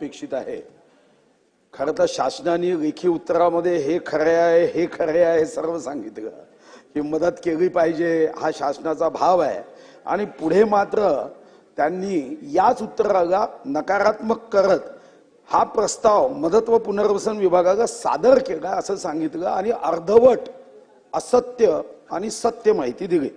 अपेक्षित आहे। खरं तर शासनाने लेखी उत्तरामध्ये हे खरे आहे हे खरे आहे सर्व सांगितलं की मदत केली पाहिजे हा शासनाचा भाव आहे आणि पुढे मात्र त्यांनी याच उत्तराला नकारात्मक करत हा प्रस्ताव मदत व पुनर्वसन विभागाला सादर केला असं सांगितलं आणि अर्धवट असत्य आणि सत्य माहिती दिली।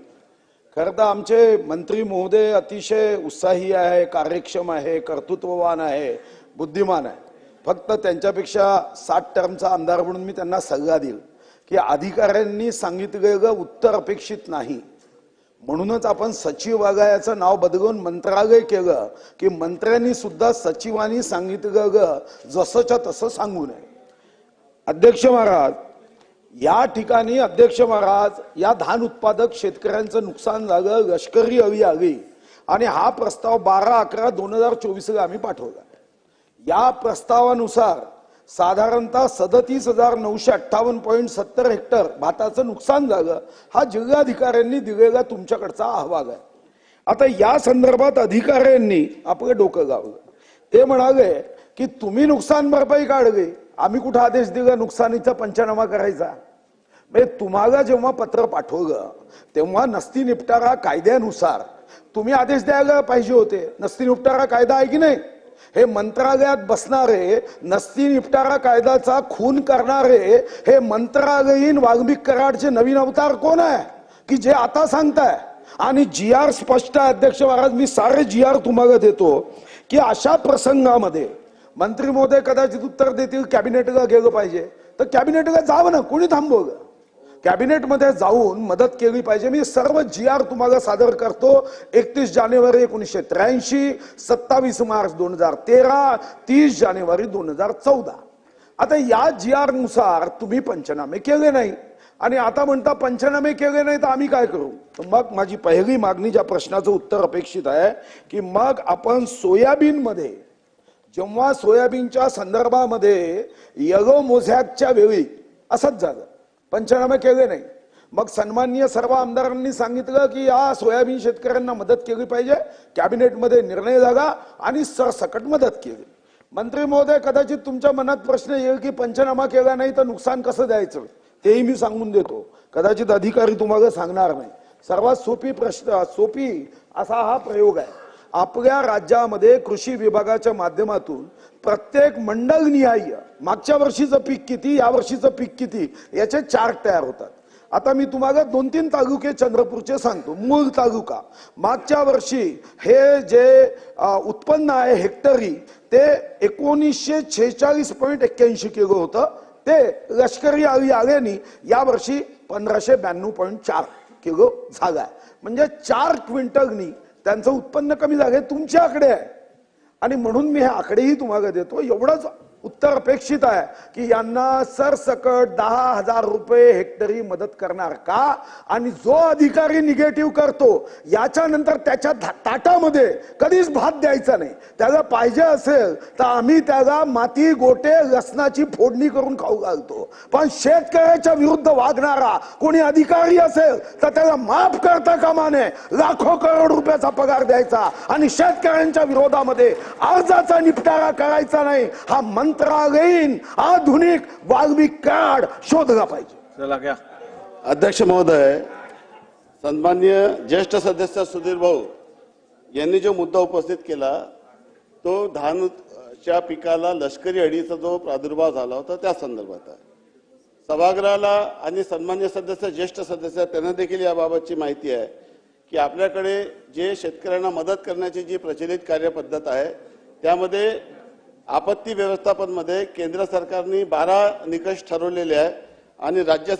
खरं तर आमचे मंत्री महोदय अतिशय उत्साही आहे, कार्यक्षम आहे, कर्तृत्ववान आहे, बुद्धिमान आहे। फक्त त्यांच्यापेक्षा 60 टर्मचा आमदार म्हणून मी त्यांना सल्ला देईल की अधिकाऱ्यांनी सांगितलेलं उत्तर अपेक्षित नाही, म्हणूनच आपण सचिवालयाचं नाव बदलून मंत्रालय केलं की मंत्र्यांनी सुद्धा सचिवांनी सांगितलेलं जसंच्या तसं सांगू नये। अध्यक्ष महाराज, या ठिकाणी अध्यक्ष महाराज या धान उत्पादक शेतकऱ्यांचं नुकसान झालं, लष्करी अळी आली आणि हा प्रस्ताव 12/11/2024 ला आम्ही पाठवला। या प्रस्तावानुसार साधारणतः 37,958.70 हेक्टर भाताचं नुकसान झालं हा जिल्हाधिकाऱ्यांनी दिलेला तुमच्याकडचा अहवाल आहे। आता या संदर्भात अधिकाऱ्यांनी आपलं डोकं लावलं। ते म्हणाले की तुम्ही नुकसान भरपाई काढली, आम्ही कुठे आदेश दिला नुकसानीचा पंचनामा करायचा। म्हणजे तुम्हाला जेव्हा पत्र पाठवलं तेव्हा नस्ती निपटारा कायद्यानुसार तुम्ही आदेश द्यायला पाहिजे होते। नस्ती निपटारा कायदा आहे की नाही? हे मंत्रालयात बसणारे नस्ती निपटारा कायद्याचा खून करणारे हे मंत्रालयीन वाल्मिक कराडचे नवीन अवतार कोण आहे की जे आता सांगताय? आणि GR स्पष्ट आहे अध्यक्ष महाराज, मी सारे GR तुम्हाला देतो की अशा प्रसंगामध्ये मंत्री महोदय कदाचित उत्तर देतील कॅबिनेटला गेलं पाहिजे, तर कॅबिनेटला जावं ना, कोणी थांबवलं? कॅबिनेट मध्ये जाऊन मदत केली पाहिजे। मी सर्व GR तुम्हाला सादर करतो। 31 जानेवारी 1983, 27 मार्च 2013, 30 जानेवारी 2014। आता या GR नुसार तुम्ही पंचनामे केले नाही आणि आता म्हणता पंचनामे केले नाही तर आम्ही काय करू? तर मग माझी पहिली मागणी, ज्या प्रश्नाचं उत्तर अपेक्षित आहे की मग आपण सोयाबीन मध्ये जेव्हा सोयाबीनच्या संदर्भामध्ये येलो मोझॅकच्या वेळी असंच झालं, पंचनामे केले नाही। मग सन्माननीय सर्व आमदारांनी सांगितलं की या सोयाबीन शेतकऱ्यांना मदत केली पाहिजे, कॅबिनेटमध्ये निर्णय झाला आणि सरसकट मदत केली। मंत्री महोदय, कदाचित तुमच्या मनात प्रश्न येईल की पंचनामा केला नाही तर नुकसान कसं द्यायचं, तेही मी सांगून देतो। कदाचित अधिकारी तुम्हाला सांगणार नाही। सर्वात सोपी असा हा प्रयोग आहे। आपल्या राज्यामध्ये कृषी विभागाच्या माध्यमातून प्रत्येक मंडलनिहाय मागच्या वर्षीचं पीक किती, या वर्षीचं पीक किती याचे चार्ट तयार होतात। आता मी तुम्हाला 2-3 तालुके चंद्रपूरचे सांगतो। मूळ तालुका मागच्या वर्षी हे जे उत्पन्न आहे हेक्टरी ते 1946.81 किलो होतं, ते लष्करी अळी आल्याने या वर्षी 1592.4 किलो झालाय। म्हणजे 4 क्विंटलनी त्यांचं उत्पन्न कमी झाले। तुमचे आकडे आहे आणि म्हणून मी हे आकडेही तुम्हाला देतो। एवढंच उत्तर अपेक्षित आहे की यांना सरसकट 10,000 रुपये हेक्टरी मदत करणार का? आणि जो अधिकारी निगेटिव्ह करतो याच्यानंतर त्याच्या ताटामध्ये कधीच भात द्यायचा नाही। त्याला पाहिजे असेल तर आम्ही त्याला माती, गोटे, लसणाची फोडणी करून खाऊ घालतो, पण शेतकऱ्याच्या विरुद्ध वागणारा कोणी अधिकारी असेल तर त्याला माफ करता कामा नये। लाखो करोड रुपयाचा पगार द्यायचा आणि शेतकऱ्यांच्या विरोधामध्ये अर्जाचा निपटारा करायचा नाही। हा मंत्रालयीन आधुनिक वाल्मिक कार्ड शोधला पाहिजे। चला क्या अध्यक्ष महोदय, सन्माननीय ज्येष्ठ सदस्य सुधीर भाऊ यांनी जो मुद्दा उपस्थित केला तो धानच्या पिकाला लष्करी अळीचा जो प्रादुर्भाव झाला होता त्या संदर्भात आहे। सभागृहाला आणि सन्माननीय सदस्य ज्येष्ठ सदस्य त्यांना देखील याबाबतची माहिती आहे की आपल्याकडे जे शेतकऱ्यांना मदत करण्याची जी प्रचलित कार्यपद्धत आहे त्यामध्ये आपत्ती व्यवस्थापन मध्ये केंद्र सरकारने 12 निकष ठरवलेले आहे आणि राज्य